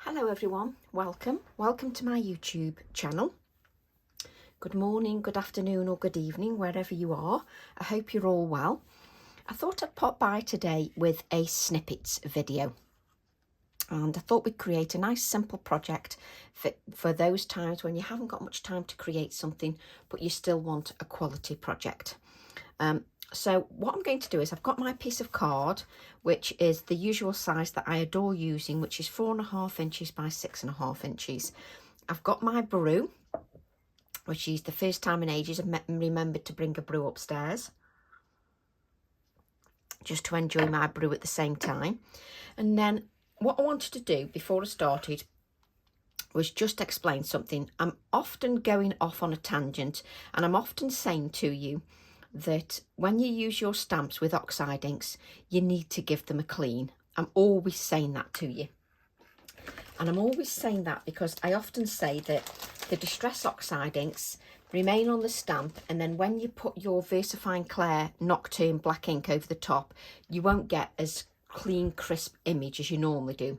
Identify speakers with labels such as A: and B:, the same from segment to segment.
A: Hello everyone, welcome to my YouTube channel. Good morning, good afternoon or good evening wherever you are. I hope you're all well. I thought I'd pop by today with a snippets video, and I thought we'd create a nice simple project for those times when you haven't got much time to create something but you still want a quality project. So what I'm going to do is I've got my piece of card, which is the usual size that I adore using, which is 4.5 inches by 6.5 inches. I've got my brew, which is the first time in ages I've remembered to bring a brew upstairs, just to enjoy my brew at the same time. And then what I wanted to do before I started was just explain something. I'm often going off on a tangent, and I'm often saying to you that when you use your stamps with oxide inks, you need to give them a clean. I'm always saying that to you. And I'm always saying that because I often say that the Distress oxide inks remain on the stamp, and then when you put your VersaFine Clair Nocturne black ink over the top, you won't get as clean, crisp image as you normally do.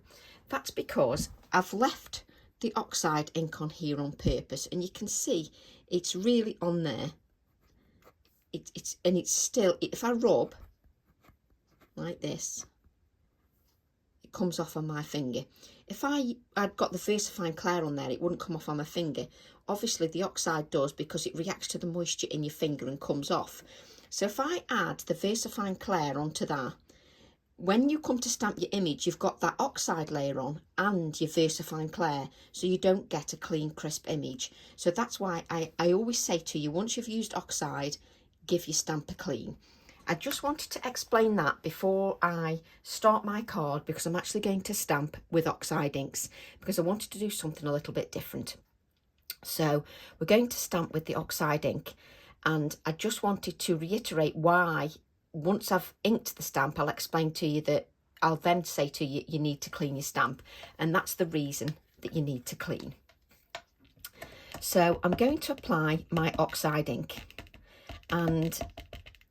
A: That's because I've left the oxide ink on here on purpose, and you can see it's really on there. It's still, if I rub like this, it comes off on my finger. If I'd got the VersaFine Clair on there, it wouldn't come off on my finger. Obviously the oxide does, because it reacts to the moisture in your finger and comes off. So if I add the VersaFine Clair onto that, when you come to stamp your image, you've got that oxide layer on and your VersaFine Clair, so you don't get a clean, crisp image. So that's why I always say to you, once you've used oxide, give your stamp a clean. I just wanted to explain that before I start my card, because I'm actually going to stamp with oxide inks, because I wanted to do something a little bit different. So we're going to stamp with the oxide ink, and I just wanted to reiterate why, once I've inked the stamp, I'll explain to you that I'll then say to you, you need to clean your stamp, and that's the reason that you need to clean. So I'm going to apply my oxide ink. And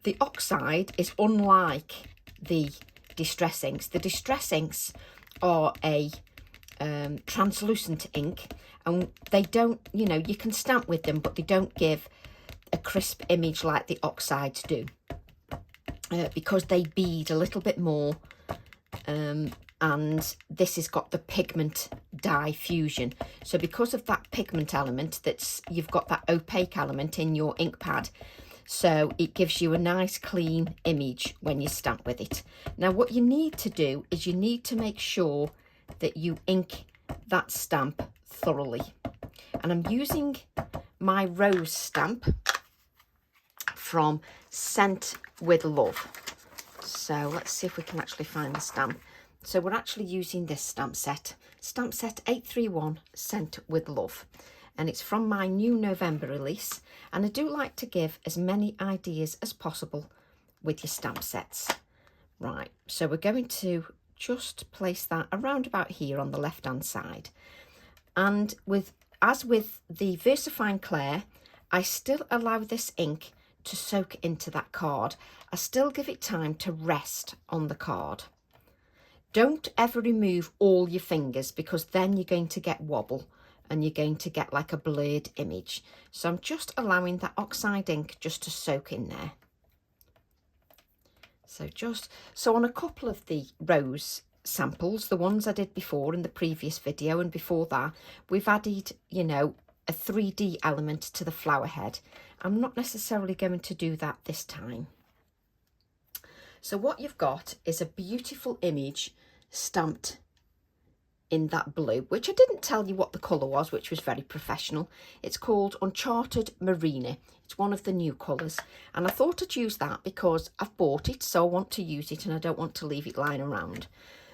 A: the oxide is unlike the Distress inks. The Distress inks are a translucent ink, and they don't, you can stamp with them, but they don't give a crisp image like the oxides do, because they bead a little bit more, and this has got the pigment dye fusion. So because of that pigment element, you've got that opaque element in your ink pad, so it gives you a nice clean image when you stamp with it. Now what you need to do is you need to make sure that you ink that stamp thoroughly. And I'm using my rose stamp from Scent with Love. So let's see if we can actually find the stamp. So we're actually using this stamp set 831 Scent with Love. And it's from my new November release, and I do like to give as many ideas as possible with your stamp sets. Right, so we're going to just place that around about here on the left hand side, and as with the VersaFine Clair, I still allow this ink to soak into that card. I still give it time to rest on the card. Don't ever remove all your fingers, because then you're going to get wobble and you're going to get like a blurred image. So I'm just allowing that oxide ink just to soak in there. So on a couple of the rose samples, the ones I did before in the previous video and before that, we've added, a 3D element to the flower head. I'm not necessarily going to do that this time. So what you've got is a beautiful image stamped in that blue, which I didn't tell you what the colour was, which was very professional. It's called Uncharted Marina. It's one of the new colours, and I thought I'd use that because I've bought it, so I want to use it and I don't want to leave it lying around.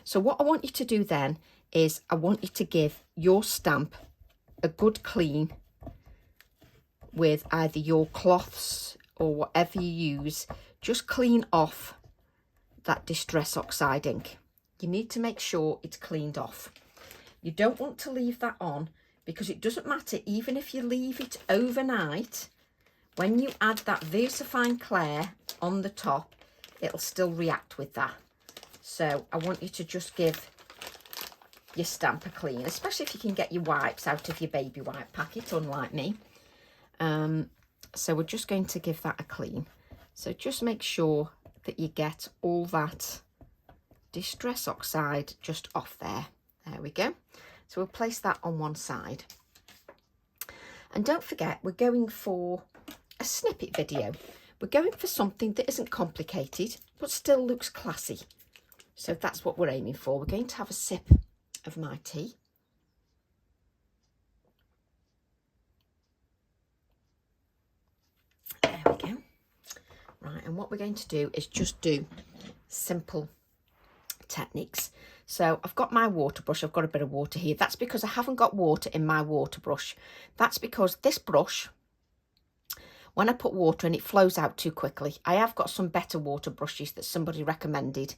A: So what I want you to do then is I want you to give your stamp a good clean with either your cloths or whatever you use. Just clean off that Distress oxide ink. You need to make sure it's cleaned off. You don't want to leave that on, because it doesn't matter, even if you leave it overnight, when you add that VersaFine Clair on the top, it'll still react with that. So I want you to just give your stamper clean, especially if you can get your wipes out of your baby wipe packet, unlike me. So we're just going to give that a clean. So just make sure that you get all that Distress Oxide just off there. There we go. So we'll place that on one side. And don't forget, we're going for a snippet video. We're going for something that isn't complicated, but still looks classy. So that's what we're aiming for. We're going to have a sip of my tea. There we go. Right, and what we're going to do is just do simple techniques. So I've got my water brush. I've got a bit of water here. That's because I haven't got water in my water brush. That's because this brush, when I put water in, it flows out too quickly. I have got some better water brushes that somebody recommended.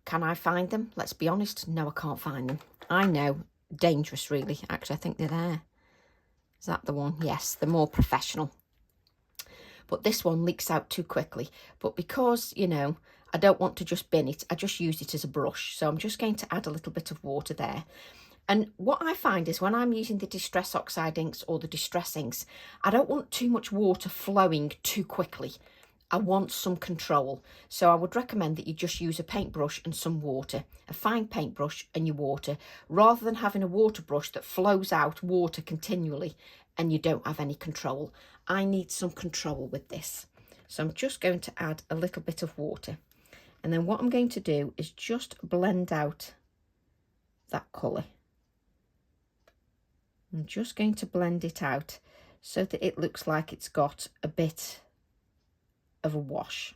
A: Can I find them? Let's be honest. No, I can't find them. I know. Dangerous, really. Actually, I think they're there. Is that the one? Yes, they're more professional. But this one leaks out too quickly. But because, you know, I don't want to just bin it, I just use it as a brush. So I'm just going to add a little bit of water there. And what I find is when I'm using the Distress Oxide inks or the Distress inks, I don't want too much water flowing too quickly. I want some control. So I would recommend that you just use a paintbrush and some water, a fine paintbrush and your water, rather than having a water brush that flows out water continually and you don't have any control. I need some control with this. So I'm just going to add a little bit of water. And then what I'm going to do is just blend out that colour. I'm just going to blend it out so that it looks like it's got a bit of a wash.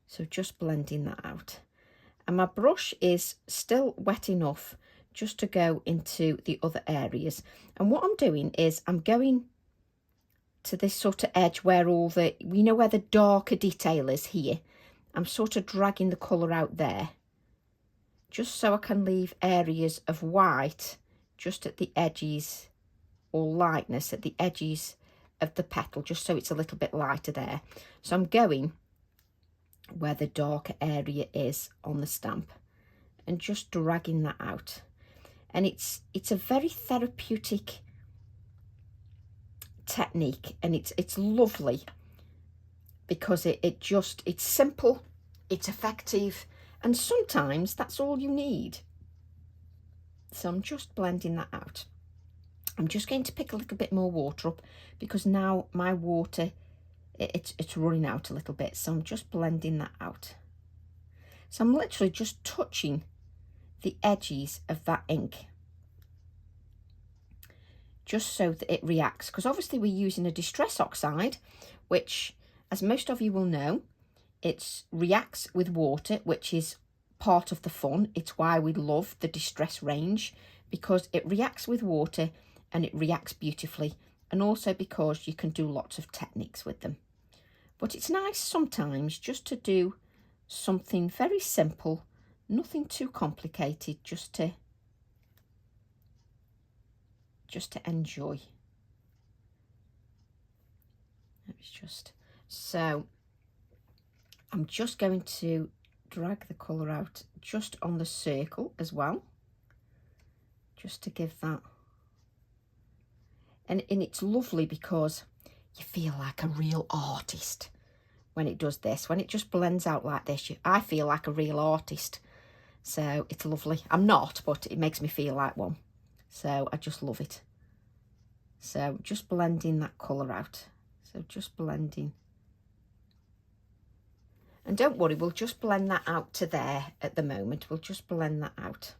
A: So just blending that out. And my brush is still wet enough just to go into the other areas. And what I'm doing is I'm going to this sort of edge where all the, you know, where the darker detail is here. I'm sort of dragging the colour out there, just so I can leave areas of white just at the edges, or lightness at the edges of the petal, just so it's a little bit lighter there. So I'm going where the darker area is on the stamp and just dragging that out. And it's a very therapeutic technique, and it's lovely because it's simple, it's effective, and sometimes that's all you need. So I'm just blending that out. I'm just going to pick a little bit more water up because now my water, it's running out a little bit. So I'm just blending that out. So I'm literally just touching the edges of that ink, just so that it reacts, because obviously we're using a Distress Oxide, which, as most of you will know, it reacts with water, which is part of the fun. It's why we love the Distress range, because it reacts with water and it reacts beautifully, and also because you can do lots of techniques with them. But it's nice sometimes just to do something very simple, nothing too complicated, just to enjoy. It's just, so I'm just going to drag the colour out just on the circle as well, just to give that. And it's lovely because you feel like a real artist when it does this. When it just blends out like this, I feel like a real artist. So it's lovely. I'm not, but it makes me feel like one. So I just love it. So just blending that colour out. So just blending. And don't worry, we'll just blend that out to there at the moment. We'll just blend that out.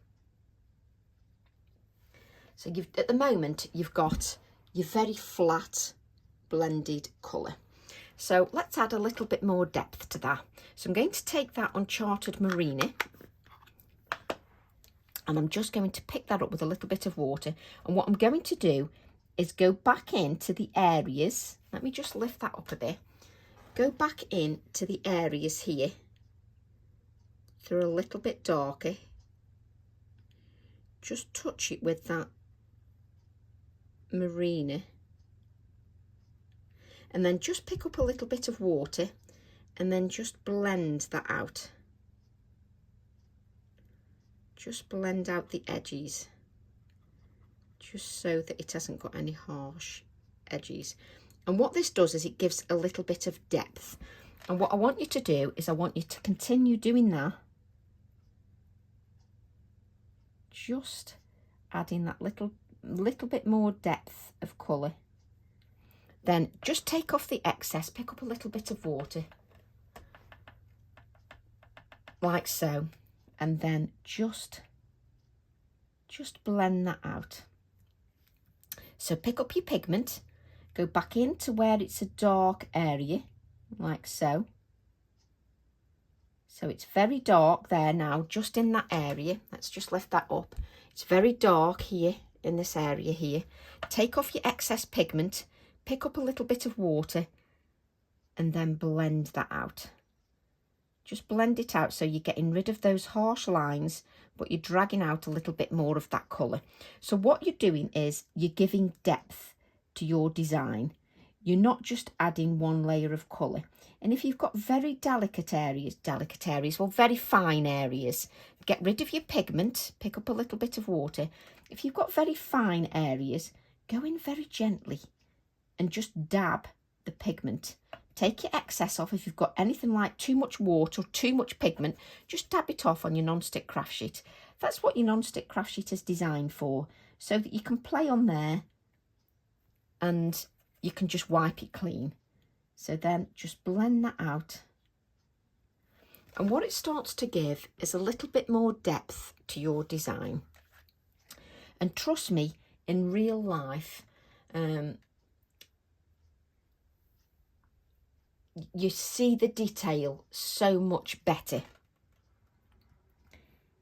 A: So at the moment, you've got your very flat blended colour. So let's add a little bit more depth to that. So I'm going to take that Uncharted Marina, and I'm just going to pick that up with a little bit of water. And what I'm going to do is go back into the areas. Let me just lift that up a bit. Go back into the areas here that are a little bit darker. Just touch it with that Marina. And then just pick up a little bit of water and then just blend that out. just blend out the edges, just so that it hasn't got any harsh edges. And what this does is it gives a little bit of depth. And what I want you to do is I want you to continue doing that, just adding that little bit more depth of colour. Then just take off the excess, pick up a little bit of water, like so, and then just blend that out. So pick up your pigment, go back into where it's a dark area, like so. So it's very dark there now, just in that area. Let's just lift that up. It's very dark here in this area here. Take off your excess pigment, pick up a little bit of water, and then blend that out. Just blend it out so you're getting rid of those harsh lines, but you're dragging out a little bit more of that colour. So what you're doing is you're giving depth to your design. You're not just adding one layer of colour. And if you've got very delicate areas, well, very fine areas, get rid of your pigment, pick up a little bit of water. If you've got very fine areas, go in very gently and just dab the pigment. Take your excess off. If you've got anything like too much water or too much pigment, just dab it off on your non-stick craft sheet. That's what your non-stick craft sheet is designed for, so that you can play on there and you can just wipe it clean. So then just blend that out. And what it starts to give is a little bit more depth to your design. And trust me, in real life, you see the detail so much better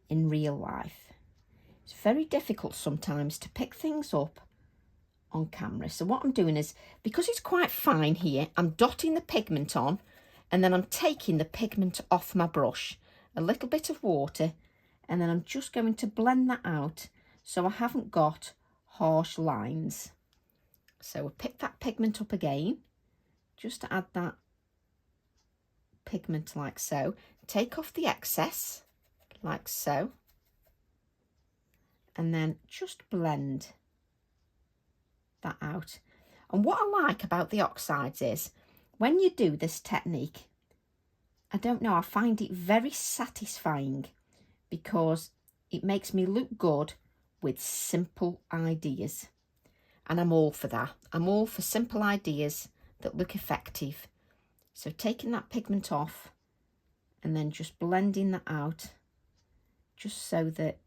A: in real life. It's very difficult sometimes to pick things up on camera. So what I'm doing is, because it's quite fine here, I'm dotting the pigment on, and then I'm taking the pigment off my brush, a little bit of water, and then I'm just going to blend that out so I haven't got harsh lines. So we'll pick that pigment up again, just to add that pigment like so. Take off the excess like so, and then just blend that out. And what I like about the oxides is when you do this technique, I don't know, I find it very satisfying because it makes me look good with simple ideas, and I'm all for that. I'm all for simple ideas that look effective. So taking that pigment off and then just blending that out, just so that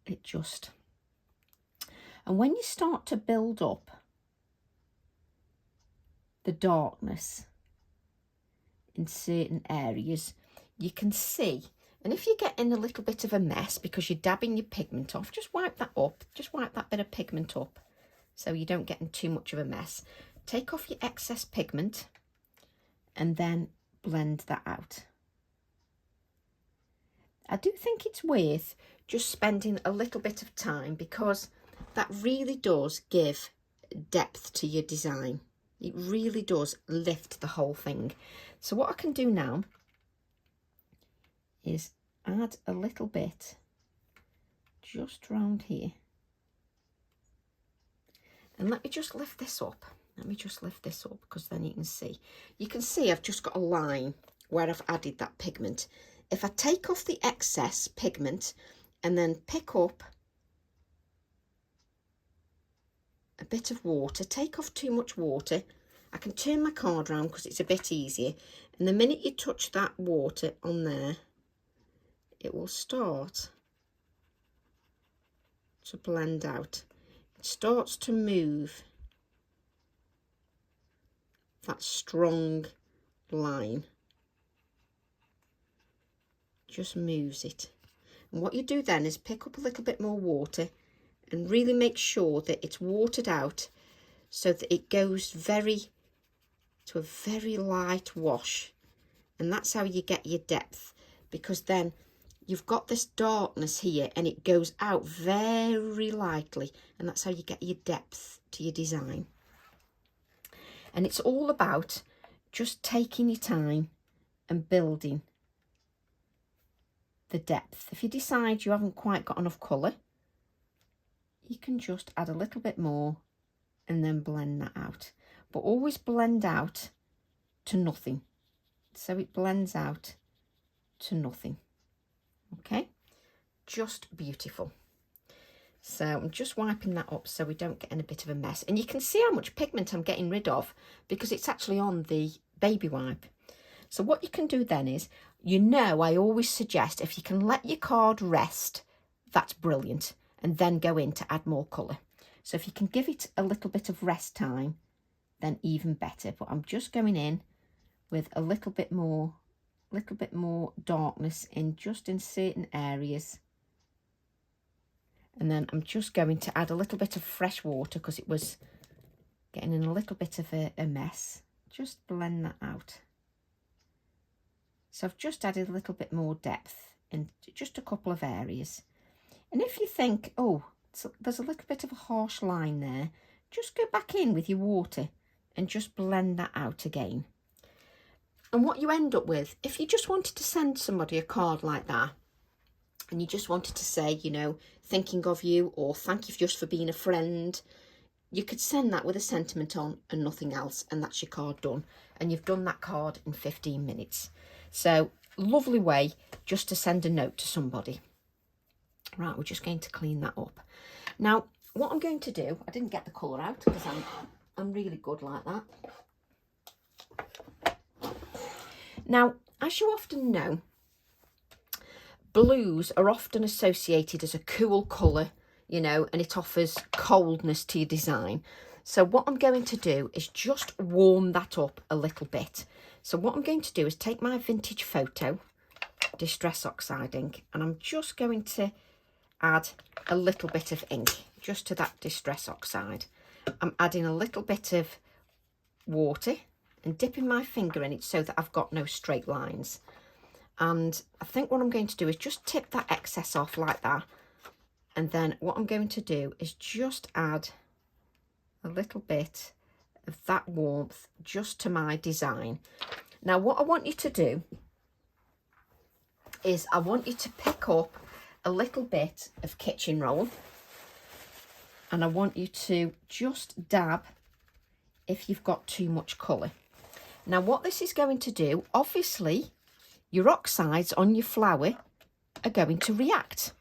A: it just... And when you start to build up the darkness in certain areas, you can see, and if you get in a little bit of a mess because you're dabbing your pigment off, just wipe that up, just wipe that bit of pigment up so you don't get in too much of a mess. Take off your excess pigment and then blend that out. I do think it's worth just spending a little bit of time, because that really does give depth to your design. It really does lift the whole thing. So what I can do now is add a little bit just round here. And let me just lift this up. Let me just lift this up, because then you can see. You can see I've just got a line where I've added that pigment. If I take off the excess pigment and then pick up a bit of water, take off too much water, I can turn my card around because it's a bit easier, and the minute you touch that water on there, it will start to blend out. It starts to move that strong line, just moves it. And what you do then is pick up a little bit more water and really make sure that it's watered out so that it goes to a very light wash. And that's how you get your depth, because then you've got this darkness here and it goes out very lightly, and that's how you get your depth to your design. And it's all about just taking your time and building the depth. If you decide you haven't quite got enough colour, you can just add a little bit more and then blend that out. But always blend out to nothing. So it blends out to nothing. Okay, just beautiful. So I'm just wiping that up so we don't get in a bit of a mess. And you can see how much pigment I'm getting rid of because it's actually on the baby wipe. So what you can do then is, you know, I always suggest if you can let your card rest, that's brilliant. And then go in to add more colour. So if you can give it a little bit of rest time, then even better. But I'm just going in with a little bit more darkness in certain areas. And then I'm just going to add a little bit of fresh water because it was getting in a little bit of a mess. Just blend that out. So I've just added a little bit more depth in just a couple of areas. And if you think, oh, there's a little bit of a harsh line there, just go back in with your water and just blend that out again. And what you end up with, if you just wanted to send somebody a card like that, and you just wanted to say, you know, thinking of you, or thank you just for being a friend, you could send that with a sentiment on and nothing else, and that's your card done. And you've done that card in 15 minutes. So, lovely way just to send a note to somebody. Right, we're just going to clean that up. Now, what I'm going to do, I didn't get the colour out because I'm really good like that. Now, as you often know, blues are often associated as a cool colour, you know, and it offers coldness to your design. So what I'm going to do is just warm that up a little bit. So what I'm going to do is take my vintage photo, Distress Oxide ink, and I'm just going to add a little bit of ink just to that Distress Oxide. I'm adding a little bit of water and dipping my finger in it so that I've got no straight lines. And I think what I'm going to do is just tip that excess off like that. And then what I'm going to do is just add a little bit of that warmth just to my design. Now, what I want you to do is I want you to pick up a little bit of kitchen roll, and I want you to just dab if you've got too much colour. Now, what this is going to do, obviously, your oxides on your flower are going to react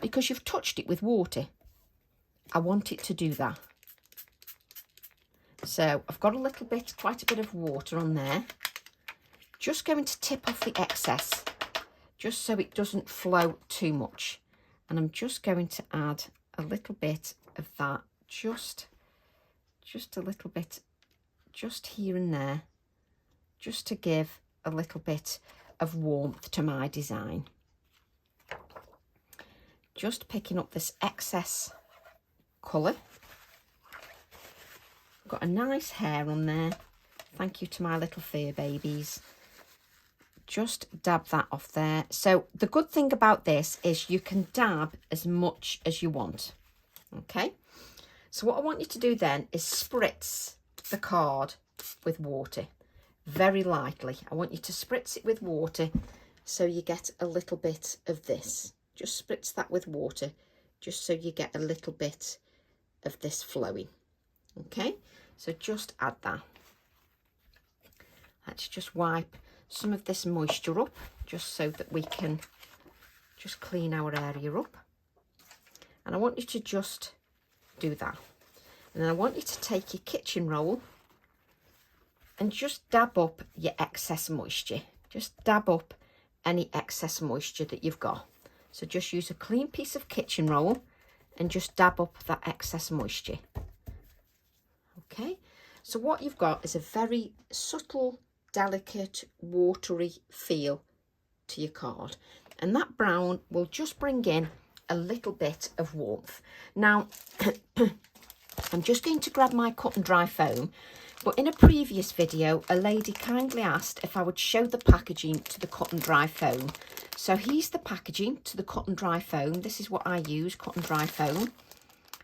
A: because you've touched it with water. I want it to do that. So I've got a little bit, quite a bit of water on there. Just going to tip off the excess, just so it doesn't flow too much. And I'm just going to add a little bit of that, just a little bit, just here and there, just to give a little bit of warmth to my design. Just picking up this excess colour. Got a nice hair on there. Thank you to my little fur babies. Just dab that off there. So the good thing about this is you can dab as much as you want. Okay. So what I want you to do then is spritz the card with water very lightly. I want you to spritz it with water so you get a little bit of this. Just spritz that with water just so you get a little bit of this flowing. Okay, so just add that. Let's just wipe some of this moisture up just so that we can just clean our area up. And I want you to just do that. And then I want you to take your kitchen roll and just dab up your excess moisture. Just dab up any excess moisture that you've got. So just use a clean piece of kitchen roll and just dab up that excess moisture. Okay, so what you've got is a very subtle, delicate, watery feel to your card. And that brown will just bring in a little bit of warmth. Now, I'm just going to grab my cut and dry foam. But in a previous video, a lady kindly asked if I would show the packaging to the cut and dry foam. So here's the packaging to the cut and dry foam. This is what I use, cut and dry foam.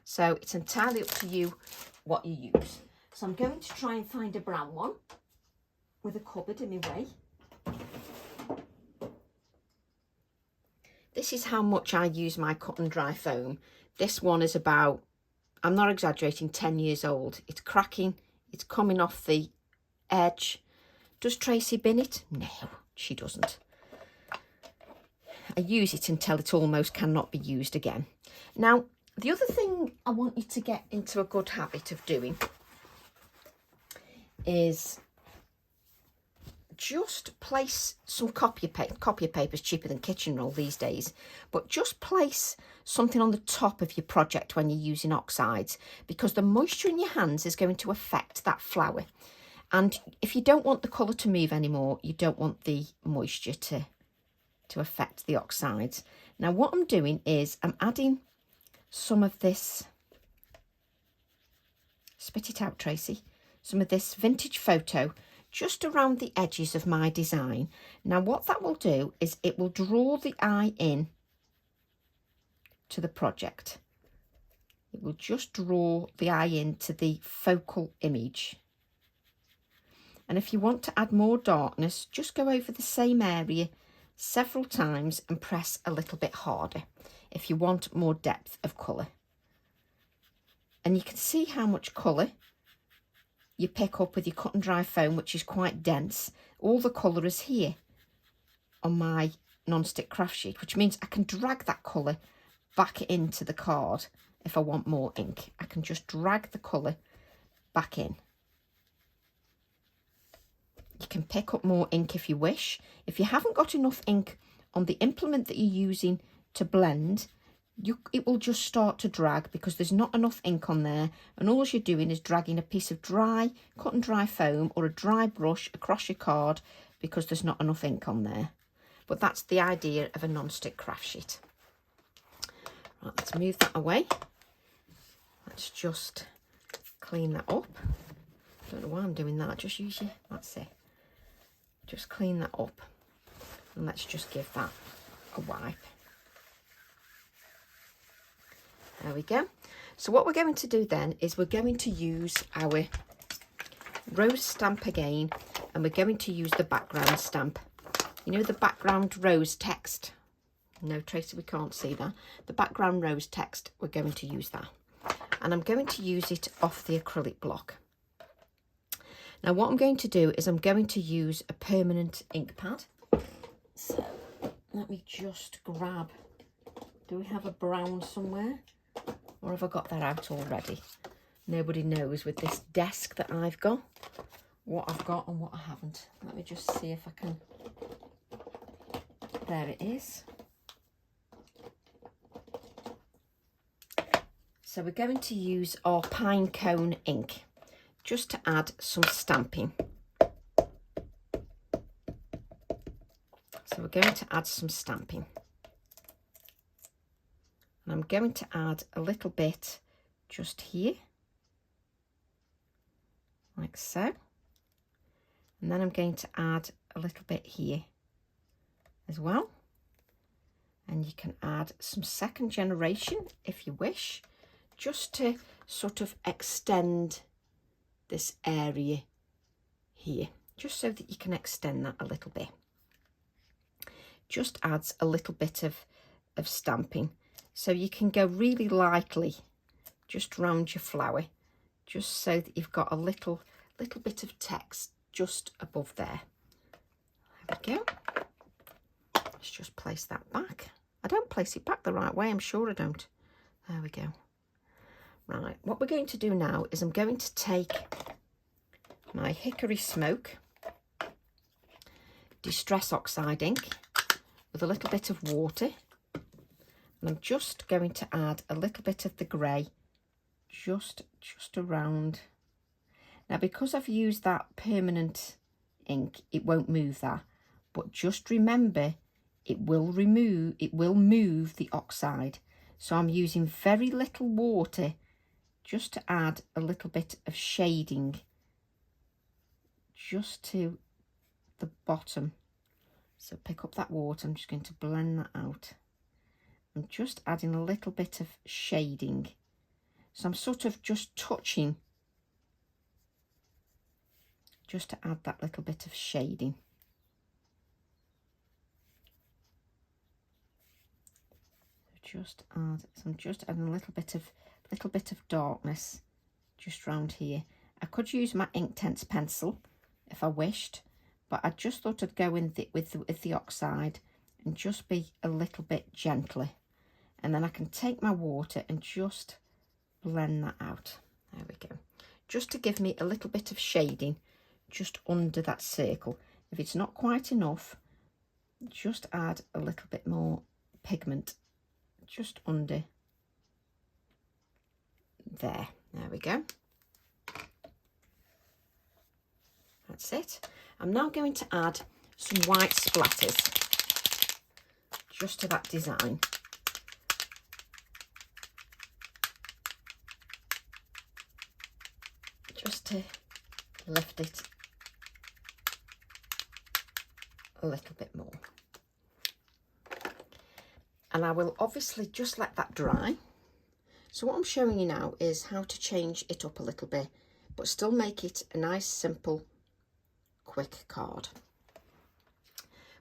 A: So it's entirely up to you what you use. So I'm going to try and find a brown one with a cupboard in my way. this is how much I use my cut and dry foam. This one is about, I'm not exaggerating, 10 years old. It's cracking, it's coming off the edge. Does Tracy bin it? No, she doesn't. I use it until it almost cannot be used again. Now, the other thing I want you to get into a good habit of doing is just place some copy paper. Copy paper is cheaper than kitchen roll these days, but just place something on the top of your project when you're using oxides, because the moisture in your hands is going to affect that flower. And if you don't want the colour to move anymore, you don't want the moisture to affect the oxides. Now what I'm doing is I'm adding some of this, spit it out Tracy, some of this vintage photo just around the edges of my design. Now what that will do is it will draw the eye in to the project. It will just draw the eye into the focal image. And if you want to add more darkness, just go over the same area several times and press a little bit harder if you want more depth of colour. And you can see how much colour you pick up with your cut and dry foam, which is quite dense. All the colour is here on my non-stick craft sheet, which means I can drag that colour back into the card. If I want more ink, I can just drag the colour back in. You can pick up more ink if you wish. If you haven't got enough ink on the implement that you're using to blend, it will just start to drag because there's not enough ink on there, and all you're doing is dragging a piece of dry cut and dry foam or a dry brush across your card because there's not enough ink on there. But that's the idea of a non-stick craft sheet. Right, let's move that away. Let's just clean that up. Don't know why I'm doing that, just use your, that's it. Just clean that up and let's just give that a wipe. There we go. So what we're going to do then is we're going to use our rose stamp again, and we're going to use the background stamp. You know the background rose text? No, Tracy, we can't see that. The background rose text, we're going to use that. And I'm going to use it off the acrylic block. Now what I'm going to do is I'm going to use a permanent ink pad. So let me just grab, do we have a brown somewhere? Or have I got that out already? Nobody knows with this desk that I've got what I've got and what I haven't. Let me just see if I can, there it is. So we're going to use our pine cone ink just to add some stamping. So we're going to add some stamping. And I'm going to add a little bit just here, like so. And then I'm going to add a little bit here as well. And you can add some second generation if you wish, just to sort of extend this area here, just so that you can extend that a little bit. Just adds a little bit of stamping. So you can go really lightly just round your flower, just so that you've got a little bit of text just above there. There we go. Let's just place that back. I don't place it back the right way, I'm sure I don't. There we go. Right, what we're going to do now is I'm going to take my Hickory Smoke Distress Oxide ink with a little bit of water, and I'm just going to add a little bit of the grey just around. Now because I've used that permanent ink, it won't move that, but just remember it will move the oxide. So I'm using very little water just to add a little bit of shading just to the bottom. So pick up that water, I'm just going to blend that out. I'm just adding a little bit of shading. So I'm sort of just touching just to add that little bit of shading. just add, so I'm just adding a little bit of darkness just round here. I could use my Inktense pencil if I wished, but I just thought I'd go in with the oxide and just be a little bit gentler. And then I can take my water and just blend that out. There we go. Just to give me a little bit of shading just under that circle. If it's not quite enough, just add a little bit more pigment just under there. There we go. That's it. I'm now going to add some white splatters just to that design. Just to lift it a little bit more. And I will obviously just let that dry. So what I'm showing you now is how to change it up a little bit, but still make it a nice, simple, quick card.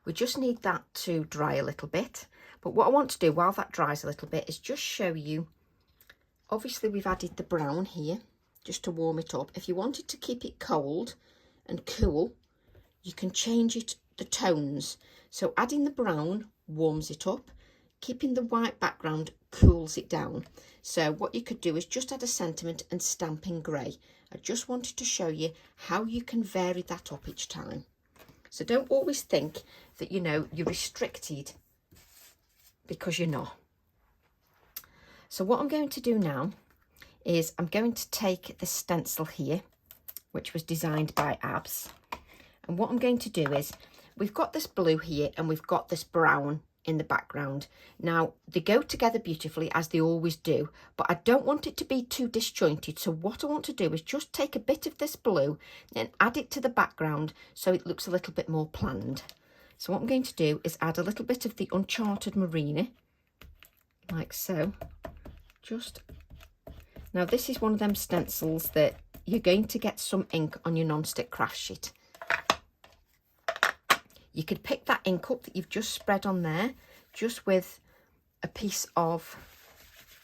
A: We just need that to dry a little bit. But what I want to do while that dries a little bit is just show you, obviously we've added the brown here just to warm it up. If you wanted to keep it cold and cool, you can change it, the tones. So adding the brown warms it up, keeping the white background cools it down. So what you could do is just add a sentiment and stamp in grey. I just wanted to show you how you can vary that up each time. So don't always think that, you know, you're restricted, because you're not. So what I'm going to do now is I'm going to take the stencil here, which was designed by Abs. And what I'm going to do is, we've got this blue here and we've got this brown in the background. Now they go together beautifully, as they always do, but I don't want it to be too disjointed. So what I want to do is just take a bit of this blue and add it to the background so it looks a little bit more planned. So what I'm going to do is add a little bit of the Uncharted Marina, like so. Just now, this is one of them stencils that you're going to get some ink on your non-stick craft sheet. You could pick that ink up that you've just spread on there, just with a piece of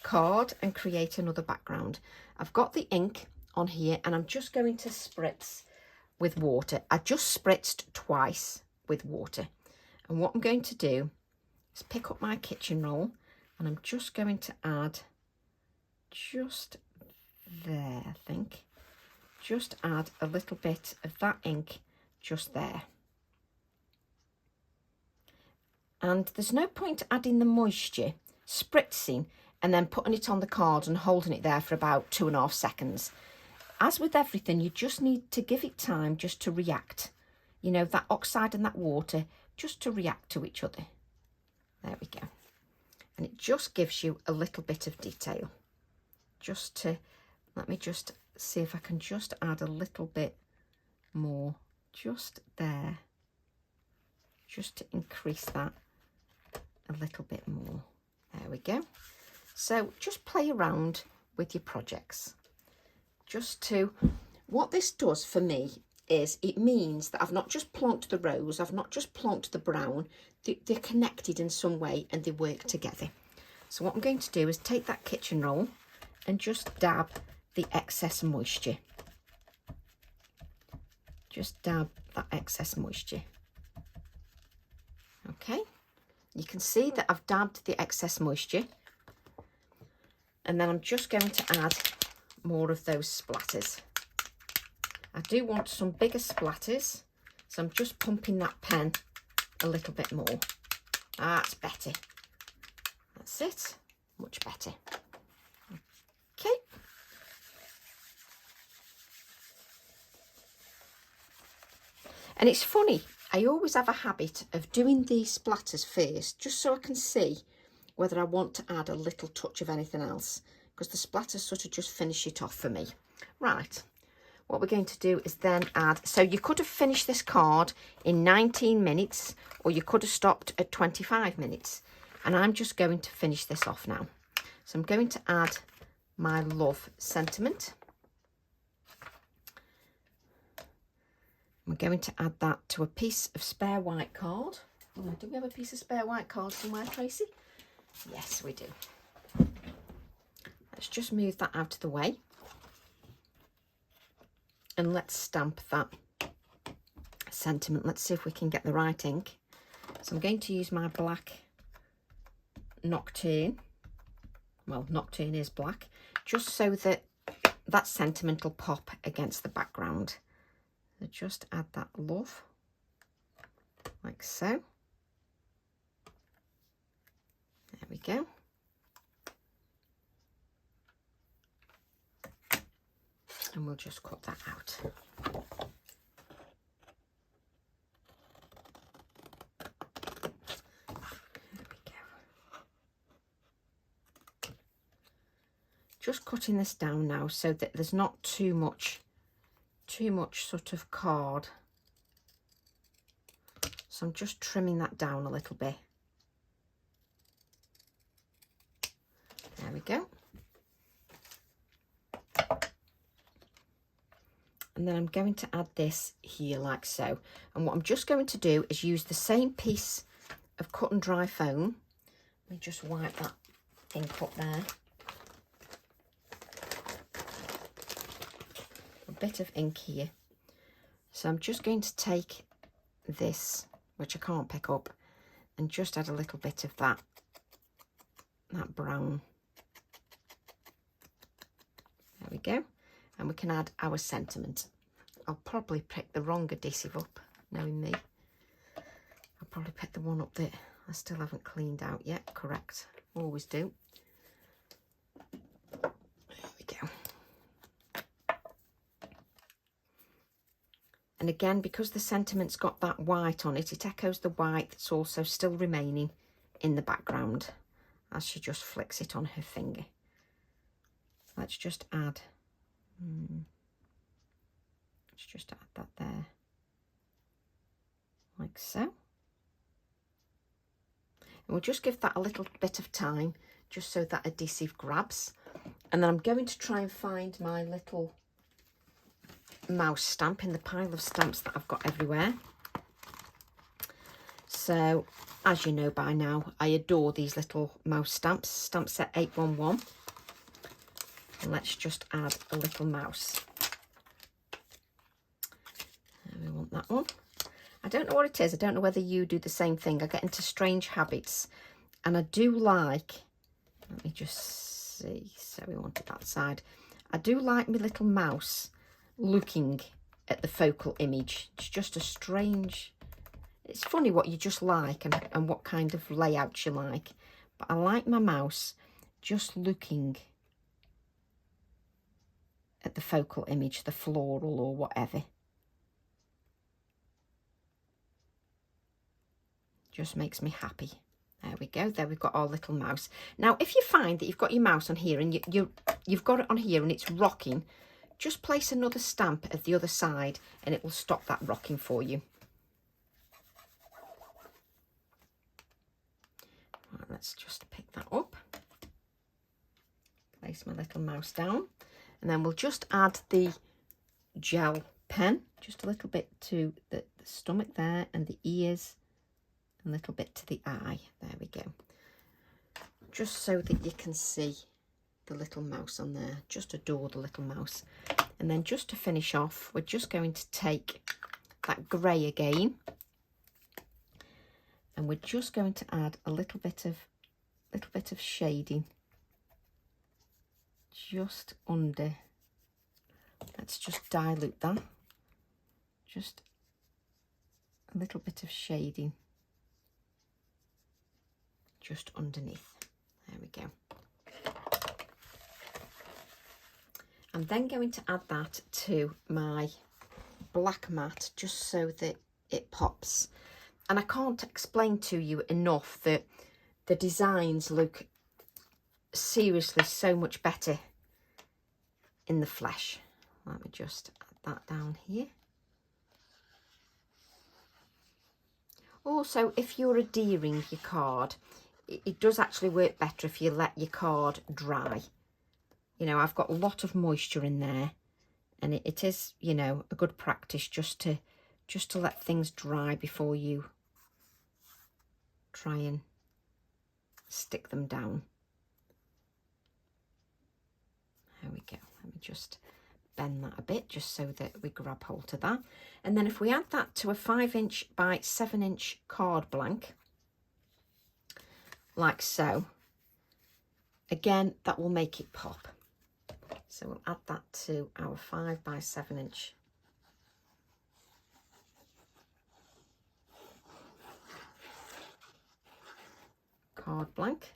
A: card, and create another background. I've got the ink on here and I'm just going to spritz with water. I just spritzed twice with water. And what I'm going to do is pick up my kitchen roll and I'm just going to add just there, I think. Just add a little bit of that ink just there. And there's no point adding the moisture, spritzing, and then putting it on the card and holding it there for about 2.5 seconds. As with everything, you just need to give it time just to react. You know, that oxide and that water, just to react to each other. There we go. And it just gives you a little bit of detail. Just to, let me just see if I can just add a little bit more just there. Just to increase that a little bit more. There we go. So just play around with your projects. Just to, what this does for me is it means that I've not just plonked the rose, I've not just plonked the brown, they're connected in some way and they work together. So what I'm going to do is take that kitchen roll and just dab the excess moisture. Just dab that excess moisture. Okay, you can see that I've dabbed the excess moisture, and then I'm just going to add more of those splatters. I do want some bigger splatters, so I'm just pumping that pen a little bit more. That's better. That's it, much better. Okay. And it's funny, I always have a habit of doing these splatters first, just so I can see whether I want to add a little touch of anything else, because the splatters sort of just finish it off for me. Right, what we're going to do is then add, so you could have finished this card in 19 minutes, or you could have stopped at 25 minutes. And I'm just going to finish this off now. So I'm going to add my love sentiment. I'm going to add that to a piece of spare white card. Oh, do we have a piece of spare white card somewhere, Tracy? Yes, we do. Let's just move that out of the way. And let's stamp that sentiment. Let's see if we can get the right ink. So I'm going to use my black Nocturne. Well, Nocturne is black, just so that that sentiment will pop against the background. So just add that love, like so. There we go. And we'll just cut that out. Just cutting this down now so that there's not too much sort of card. So I'm just trimming that down a little bit. There we go. And then I'm going to add this here like so. And what I'm just going to do is use the same piece of cut and dry foam. Let me just wipe that ink up there. A bit of ink here. So I'm just going to take this, which I can't pick up, and just add a little bit of that brown. There we go. And we can add our sentiment. I'll probably pick the wrong adhesive up, knowing me. I'll probably pick the one up that I still haven't cleaned out yet. Correct. Always do. There we go. And again, because the sentiment's got that white on it, it echoes the white that's also still remaining in the background as she just flicks it on her finger. Let's just add, let's just add that there, like so. And we'll just give that a little bit of time, just so that adhesive grabs. And then I'm going to try and find my little mouse stamp in the pile of stamps that I've got everywhere. So, as you know by now, I adore these little mouse stamps, stamp set 811. And let's just add a little mouse. And we want that one. I don't know what it is. I don't know whether you do the same thing. I get into strange habits. And I do like, let me just see. So we wanted that side. I do like my little mouse looking at the focal image. It's just a strange, it's funny what you just like and what kind of layout you like. But I like my mouse just looking at the focal image, the floral or whatever. Just makes me happy. There we go. There we've got our little mouse. Now, if you find that you've got your mouse on here and you've got it on here and it's rocking, just place another stamp at the other side and it will stop that rocking for you. Right, let's just pick that up. Place my little mouse down. And then we'll just add the gel pen, just a little bit to the stomach there and the ears, a little bit to the eye. There we go. Just so that you can see the little mouse on there. Just adore the little mouse. And then just to finish off, we're just going to take that grey again. And we're just going to add a little bit of shading just under. Let's just dilute that. Just a little bit of shading just underneath. There we go. I'm then going to add that to my black mat just so that it pops. And I can't explain to you enough that the designs look seriously so much better in the flesh. Let me just add that down here. Also, if you're adhering your card, it does actually work better if you let your card dry. You know, I've got a lot of moisture in there, and it is, you know, a good practice just to let things dry before you try and stick them down. There we go. Let me just bend that a bit just so that we grab hold of that. And then if we add that to a 5" by 7" card blank, like so, again, that will make it pop. So we'll add that to our 5" by 7" card blank.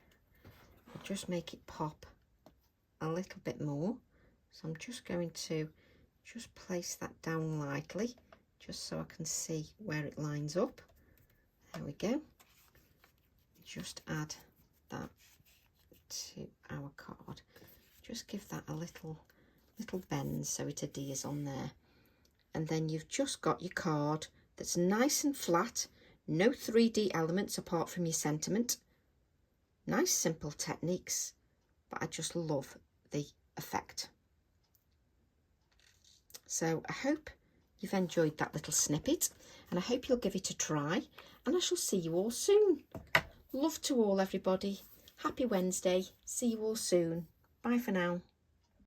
A: We'll just make it pop a little bit more. So I'm just going to just place that down lightly, just so I can see where it lines up. There we go. Just add that to our card. Just give that a little bend so it adheres on there. And then you've just got your card that's nice and flat, no 3D elements apart from your sentiment. Nice simple techniques, but I just love the effect. So I hope you've enjoyed that little snippet, and I hope you'll give it a try, and I shall see you all soon. Love to all, everybody. Happy Wednesday. See you all soon. Bye for now.